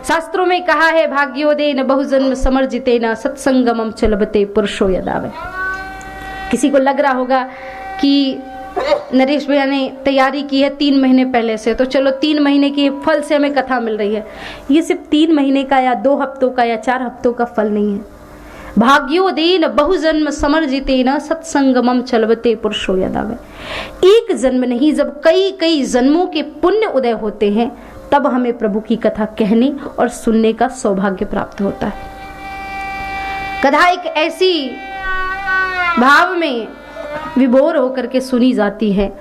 शास्त्रों में कहा है भाग्योदयेन बहुजन्म समर्जितेन सत्संगमं च लभते पुरुषो यदावे। किसी को लग रहा होगा कि नरेश भैया ने तैयारी की है 3 महीने पहले से, तो चलो 3 महीने के फल से हमें कथा मिल रही है। ये सिर्फ 3 महीने का या 2 हफ्तों का या 4 हफ्तों का फल नहीं है। भाग्योदयेन बहुजन्म समर्जितेन सत्संगमं च लभते पुरुषो यदावे। एक जन्म नहीं, जब कई कई जन्मों के पुण्य उदय होते हैं तब हमें प्रभु की कथा कहने और सुनने का सौभाग्य प्राप्त होता है। कथा एक ऐसी भाव में विभोर होकर के सुनी जाती है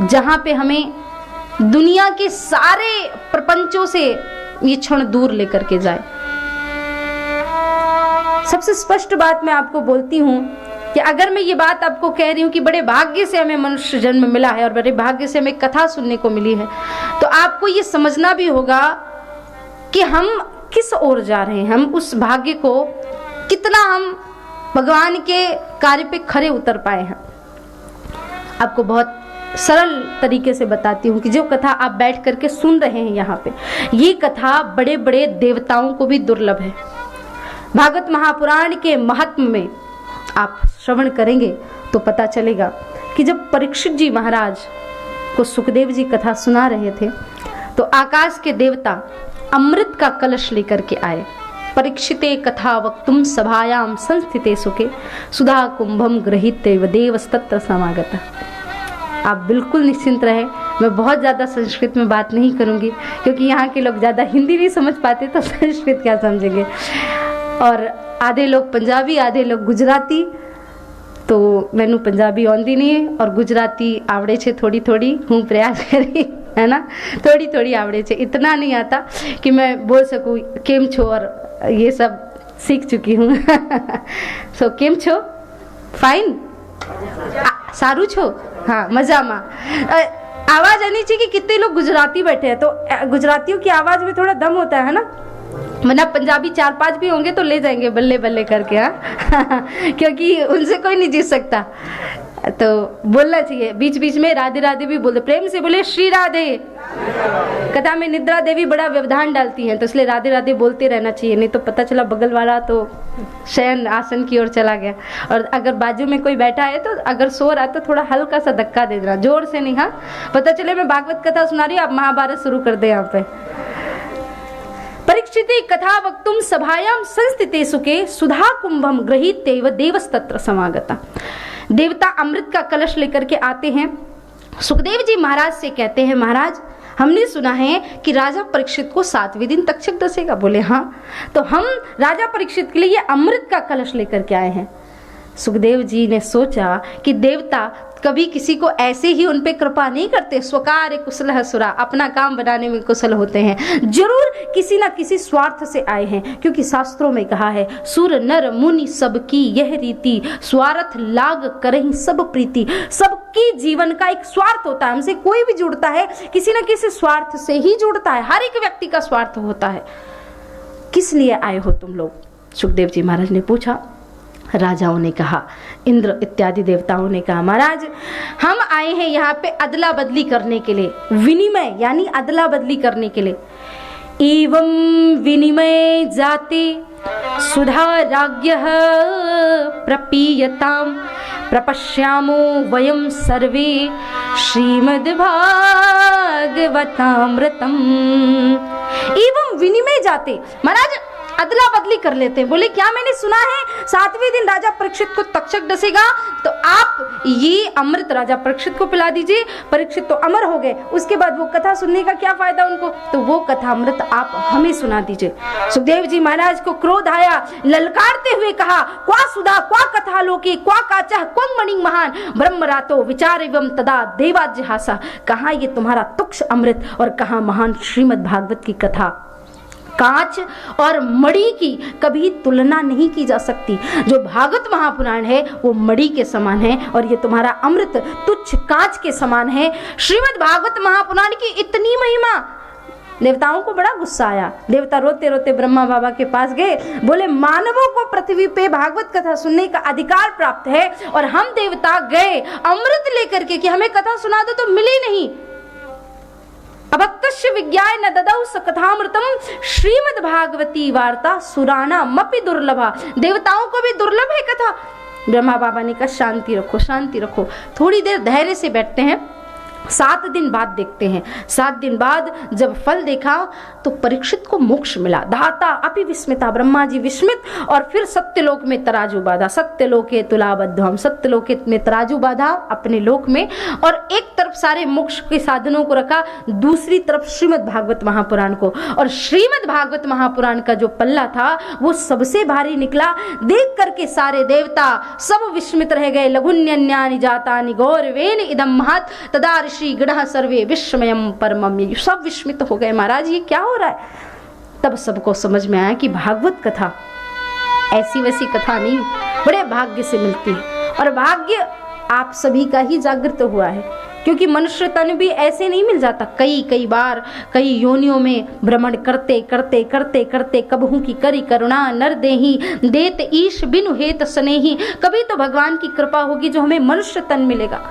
जहां पे हमें दुनिया के सारे प्रपंचों से ये क्षण दूर लेकर के जाए। सबसे स्पष्ट बात मैं आपको बोलती हूं कि अगर मैं ये बात आपको कह रही हूं कि बड़े भाग्य से हमें मनुष्य जन्म मिला है और बड़े भाग्य से हमें कथा सुनने को मिली है, तो आपको ये समझना भी होगा कि हम किस ओर जा रहे हैं, हम उस भाग्य को कितना हम भगवान के कार्य पे खरे उतर पाए हैं। आपको बहुत सरल तरीके से बताती हूँ कि जो कथा आप बैठ करके सुन रहे हैं यहाँ पे, ये कथा बड़े बड़े देवताओं को भी दुर्लभ है। भागवत महापुराण के महात्म में आप श्रवण करेंगे तो पता चलेगा कि जब परीक्षित जी महाराज को सुखदेव जी कथा सुना रहे थे तो आकाश के देवता अमृत का कलश लेकर के आए। परीक्षिते कथा वक्तुम सभायाम संस्थिते सुखे सुधा कुंभम गृहीते देवस्तत्र समागता। आप बिल्कुल निश्चिंत रहे, मैं बहुत ज़्यादा संस्कृत में बात नहीं करूँगी क्योंकि यहाँ के लोग ज़्यादा हिंदी नहीं समझ पाते तो संस्कृत क्या समझेंगे, और आधे लोग पंजाबी आधे लोग गुजराती, तो मैनू पंजाबी आती नहीं है और गुजराती आवड़े छे थोड़ी थोड़ी, हूँ प्रयास करी है ना, थोड़ी थोड़ी आवड़े छे, इतना नहीं आता कि मैं बोल सकूँ केम छो और ये सब सीख चुकी हूँ। सो केम छो, फाइन, सारू छो, हाँ मजा मा। आवाज आनी चाहिए कि कितने लोग गुजराती बैठे हैं, तो गुजरातियों की आवाज में थोड़ा दम होता है ना, वरना पंजाबी 4-5 भी होंगे तो ले जाएंगे बल्ले बल्ले करके, हाँ क्योंकि उनसे कोई नहीं जीत सकता, तो बोलना चाहिए। बीच बीच में राधे राधे भी बोलते, प्रेम से बोले श्री राधे। कथा में निद्रा देवी बड़ा व्यवधान डालती हैं तो इसलिए राधे राधे बोलते रहना चाहिए, नहीं तो पता चला बगल वाला तो शयन आसन की ओर चला गया। और अगर बाजू में कोई बैठा है तो अगर सो रहा है तो थोड़ा हल्का सा धक्का दे देना, जोर से नहीं, हाँ पता चले मैं भागवत कथा सुना रही हूँ, आप महाभारत शुरू कर दे यहाँ पे। परीक्षिते कथा वक्तुम सभायाम संस्थिते सुखे सुधा कुंभम गृहीते देवस्तत्र समागता। देवता अमृत का कलश लेकर के आते हैं, सुखदेव जी महाराज से कहते हैं महाराज हमने सुना है कि राजा परीक्षित को 7वें दिन तक्षक डसेगा। बोले हाँ, तो हम राजा परीक्षित के लिए ये अमृत का कलश लेकर के आए हैं। सुखदेव जी ने सोचा कि देवता कभी किसी को ऐसे ही उन पे कृपा नहीं करते, स्वकार कुशल सुरा, अपना काम बनाने में कुशल होते हैं, जरूर किसी ना किसी स्वार्थ से आए हैं, क्योंकि शास्त्रों में कहा है सुर नर मुनि सबकी यह रीति स्वार्थ लाग करहीं सब प्रीति। सबकी जीवन का एक स्वार्थ होता है, हमसे कोई भी जुड़ता है किसी न किसी स्वार्थ से ही जुड़ता है, हर एक व्यक्ति का स्वार्थ होता है। किस लिए आए हो तुम लोग? सुखदेव जी महाराज ने पूछा। राजाओं ने कहा, इंद्र इत्यादि देवताओं ने कहा महाराज हम आए हैं यहाँ पे अदला बदली करने के लिए, विनिमय यानी अदला बदली करने के लिए। एवं विनिमय जाते सुधा राज्ञः प्रपीयताम प्रपश्यामो वयम सर्वे श्रीमद्भागवतामृतम्। एवं विनिमय जाते, महाराज अदला बदली कर लेते हैं। बोले क्या मैंने सुना है 7वें दिन राजा परीक्षित को तक्षक डसेगा, तो आप ये अमृत राजा परीक्षित को पिला दीजिए, परीक्षित तो अमर हो गए, उसके बाद वो कथा सुनने का क्या फायदा उनको, तो वो कथा अमृत आप हमें सुना दीजिए। सुखदेव जी महाराज को क्रोध आया, ललकारते हुए कहा क्वा सुधा क्वा कथा लोके क्वा काचा क्वं मणि महान ब्रह्मरातो विचार एवं तदा देवाज्यहासा। कहाँ ये तुम्हारा तुक्ष अमृत और कहाँ महान श्रीमद् भागवत की कथा। कांच और मणि की कभी तुलना नहीं की जा सकती। जो भागवत महापुराण है वो मणि के समान है और ये तुम्हारा अमृत तुच्छ कांच के समान है। श्रीमद् भागवत महापुराण की इतनी महिमा। देवताओं को बड़ा गुस्सा आया, देवता रोते रोते ब्रह्मा बाबा के पास गए, बोले मानवों को पृथ्वी पे भागवत कथा सुनने का अधिकार प्राप्त है और हम देवता गए अमृत लेकर के कि हमें कथा सुना दो, तो मिली नहीं। अभक्तस्य विज्ञाय न ददौ स कथामृतम श्रीमद् भागवती वार्ता सुराणाम अपि दुर्लभा। देवताओं को भी दुर्लभ है कथा। ब्रह्मा बाबा ने कहा शांति रखो, शांति रखो। थोड़ी देर धैर्य से बैठते हैं, 7 दिन बाद देखते हैं। 7 दिन बाद जब फल देखा तो परीक्षित को मोक्ष मिला। धाता अपि विस्मिता, ब्रह्मा जी विस्मित, और फिर सत्यलोक में तराजू बांधा। सत्यलोके तुलाबद्धम, सत्यलोक में तराजू बांधा अपने लोक में, और एक तरफ सारे मोक्ष के साधनों को रखा, दूसरी तरफ श्रीमद् भागवत महापुराण को। और श्रीमद् भागवत महापुराण का जो पल्ला था वो सबसे भारी निकला। देख करके सारे देवता सब विस्मित रह गए। लघुन्यन्यानि जातानि गौरवेन इदं महत् तदा ऋषि गणः सर्वे विस्मयम् परमम्। ये सब विस्मित हो गए, महाराज ये क्या हो रहा है। तब सबको समझ में आया कि भागवत कथा ऐसी वैसी कथा नहीं, बड़े भाग्य से मिलती है। और भाग्य आप सभी का ही जागृत हुआ है, क्योंकि मनुष्य तन भी ऐसे नहीं मिल जाता। कई बार कई योनियों में भ्रमण करते करते करते करते कबहू की करी करुणा नर देही देत ईश बिनु हेत स्नेही। कभी तो भगवान की कृपा होगी जो हमें मनुष्य तन मिलेगा।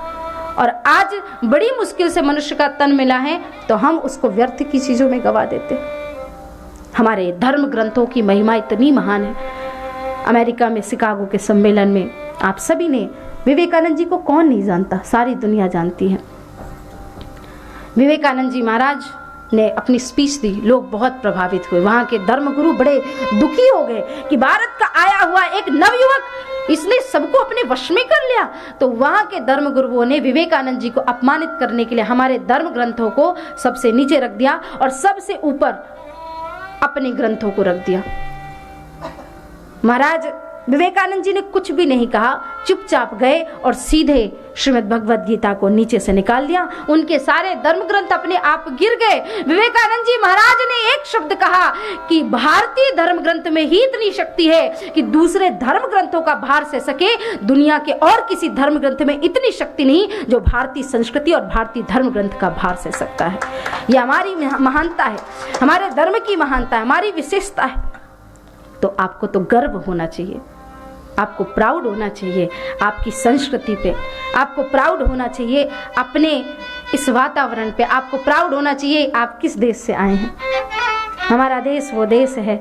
और आज बड़ी मुश्किल से मनुष्य का तन मिला है तो हम उसको व्यर्थ की चीजों में गवा देते। हमारे धर्म ग्रंथों की महिमा इतनी महान है। अमेरिका में शिकागो के सम्मेलन में आप सभी ने, विवेकानंद जी को कौन नहीं जानता, सारी दुनिया जानती है। विवेकानंद जी महाराज ने अपनी स्पीच दी, लोग बहुत प्रभावित हुए। वहां के धर्मगुरु बड़े दुखी हो गए कि भारत का आया हुआ एक नवयुवक, इसने सबको अपने वश में कर लिया। तो वहां के धर्मगुरुओं ने विवेकानंद जी को अपमानित करने के लिए हमारे धर्म ग्रंथों को सबसे नीचे रख दिया और सबसे ऊपर अपने ग्रंथों को रख दिया। महाराज विवेकानंद जी ने कुछ भी नहीं कहा, चुपचाप गए और सीधे श्रीमद् भगवद गीता को नीचे से निकाल दिया। उनके सारे धर्म ग्रंथ अपने आप गिर गए। विवेकानंद जी महाराज ने एक शब्द कहा कि भारतीय धर्म ग्रंथ में ही इतनी शक्ति है कि दूसरे धर्म ग्रंथों का भार सह सके। दुनिया के और किसी धर्म ग्रंथ में इतनी शक्ति नहीं जो भारतीय संस्कृति और भारतीय धर्म ग्रंथ का भार सह सकता है। यह हमारी महानता है, हमारे धर्म की महानता है, हमारी विशेषता है। तो आपको तो गर्व होना चाहिए, आपको प्राउड होना चाहिए आपकी संस्कृति पे, आपको प्राउड होना चाहिए अपने इस वातावरण पे, आपको प्राउड होना चाहिए आप किस देश से आए हैं। हमारा देश वो देश है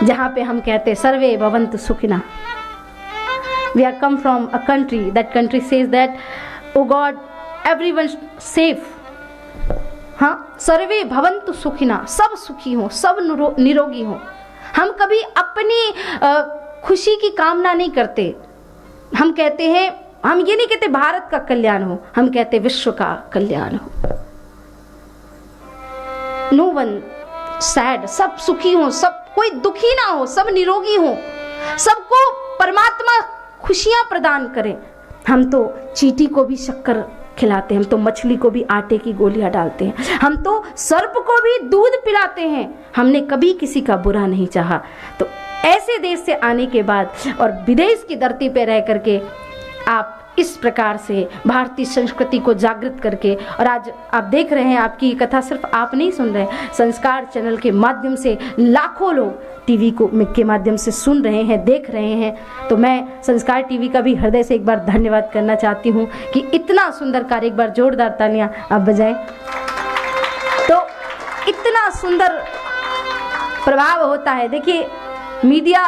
जहाँ पे हम कहते सर्वे भवन्तु सुखिनः। We are come from a country, that country says that oh God everyone safe। हाँ, सर्वे भवन्तु सुखिनः, सब सुखी हो, सब निरोगी हो। हम कभी अपनी खुशी की कामना नहीं करते। हम कहते हैं, हम ये नहीं कहते भारत का कल्याण हो, हम कहते विश्व का कल्याण हो। नो वन सैड, सब सुखी हो, सब कोई दुखी ना हो, सब निरोगी हो, सबको परमात्मा खुशियां प्रदान करे। हम तो चींटी को भी शक्कर खिलाते हैं, हम तो मछली को भी आटे की गोलियां डालते हैं, हम तो सर्प को भी दूध पिलाते हैं। हमने कभी किसी का बुरा नहीं चाहा। तो ऐसे देश से आने के बाद और विदेश की धरती पे रह करके आप इस प्रकार से भारतीय संस्कृति को जागृत करके, और आज आप देख रहे हैं, आपकी कथा सिर्फ आप नहीं सुन रहे, संस्कार चैनल के माध्यम से लाखों लोग टीवी के माध्यम से सुन रहे हैं, देख रहे हैं। तो मैं संस्कार टीवी का भी हृदय से एक बार धन्यवाद करना चाहती हूँ कि इतना सुंदर कार्य, एक बार जोरदार तालियां आप बजाएं। तो इतना सुंदर प्रभाव होता है। देखिए, मीडिया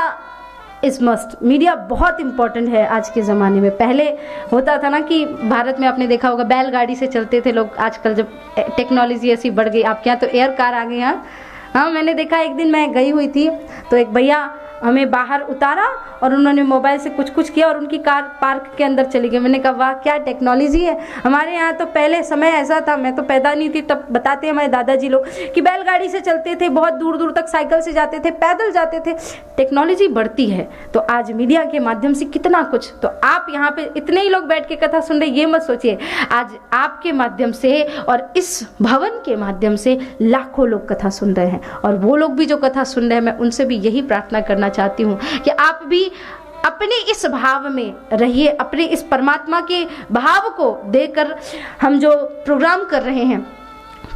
इज मस्ट, मीडिया बहुत इंपॉर्टेंट है आज के ज़माने में। पहले होता था ना कि भारत में आपने देखा होगा बैलगाड़ी से चलते थे लोग, आजकल जब टेक्नोलॉजी ऐसी बढ़ गई, आपके यहाँ तो एयर कार आ गई। हाँ, मैंने देखा, एक दिन मैं गई हुई थी तो एक भैया हमें बाहर उतारा और उन्होंने मोबाइल से कुछ किया और उनकी कार पार्क के अंदर चली गई। मैंने कहा वाह क्या टेक्नोलॉजी है। हमारे यहाँ तो पहले समय ऐसा था, मैं तो पैदा नहीं थी तब, बताते हमारे दादाजी लोग कि बैलगाड़ी से चलते थे, बहुत दूर दूर तक साइकिल से जाते थे, पैदल जाते थे। टेक्नोलॉजी बढ़ती है तो आज मीडिया के माध्यम से कितना कुछ। तो आप यहाँ पे इतने ही लोग बैठ के कथा सुन रहे, ये मत सोचिए, आज आपके माध्यम से और इस भवन के माध्यम से लाखों लोग कथा सुन रहे हैं। और वो लोग भी जो कथा सुन रहे हैं, मैं उनसे भी यही प्रार्थना करना चाहती हूँ कि आप भी अपने इस भाव में रहिए, अपने इस परमात्मा के भाव को देकर हम जो प्रोग्राम कर रहे हैं,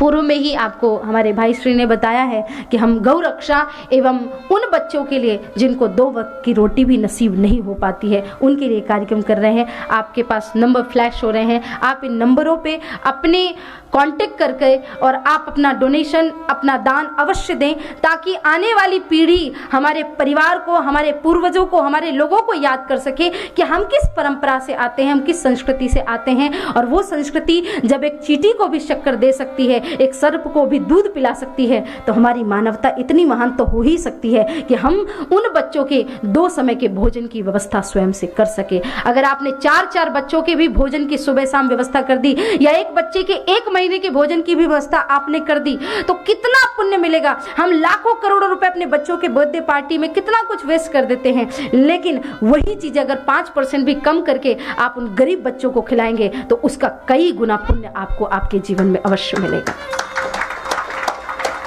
पूर्व में ही आपको हमारे भाई श्री ने बताया है कि हम गौ रक्षा एवं उन बच्चों के लिए जिनको 2 वक्त की रोटी भी नसीब नहीं हो पाती है, उनके लिए कार्यक्रम कर रहे हैं। आपके पास नंबर फ्लैश हो रहे हैं, आप इन नंबरों पे अपने कांटेक्ट करके और आप अपना डोनेशन, अपना दान अवश्य दें, ताकि आने वाली पीढ़ी हमारे परिवार को, हमारे पूर्वजों को, हमारे लोगों को याद कर सके कि हम किस परंपरा से आते हैं, हम किस संस्कृति से आते हैं। और वो संस्कृति जब एक चींटी को भी शक्कर दे सकती है, एक सर्प को भी दूध पिला सकती है, तो हमारी मानवता इतनी महान तो हो ही सकती है कि हम उन बच्चों के 2 समय के भोजन की व्यवस्था स्वयं से कर सके। अगर आपने 4-4 बच्चों के भी भोजन की सुबह शाम व्यवस्था कर दी, या एक बच्चे के 1 महीने के भोजन की भी व्यवस्था आपने कर दी, तो कितना पुण्य मिलेगा। हम लाखों करोड़ों रुपए अपने बच्चों के बर्थडे पार्टी में कितना कुछ वेस्ट कर देते हैं, लेकिन वही चीज अगर 5% भी कम करके आप उन गरीब बच्चों को खिलाएंगे तो उसका कई गुना पुण्य आपको आपके जीवन में अवश्य मिलेगा।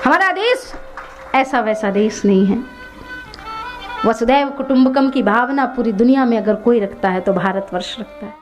हमारा देश ऐसा वैसा देश नहीं है। वसुधैव कुटुंबकम की भावना पूरी दुनिया में अगर कोई रखता है तो भारतवर्ष रखता है।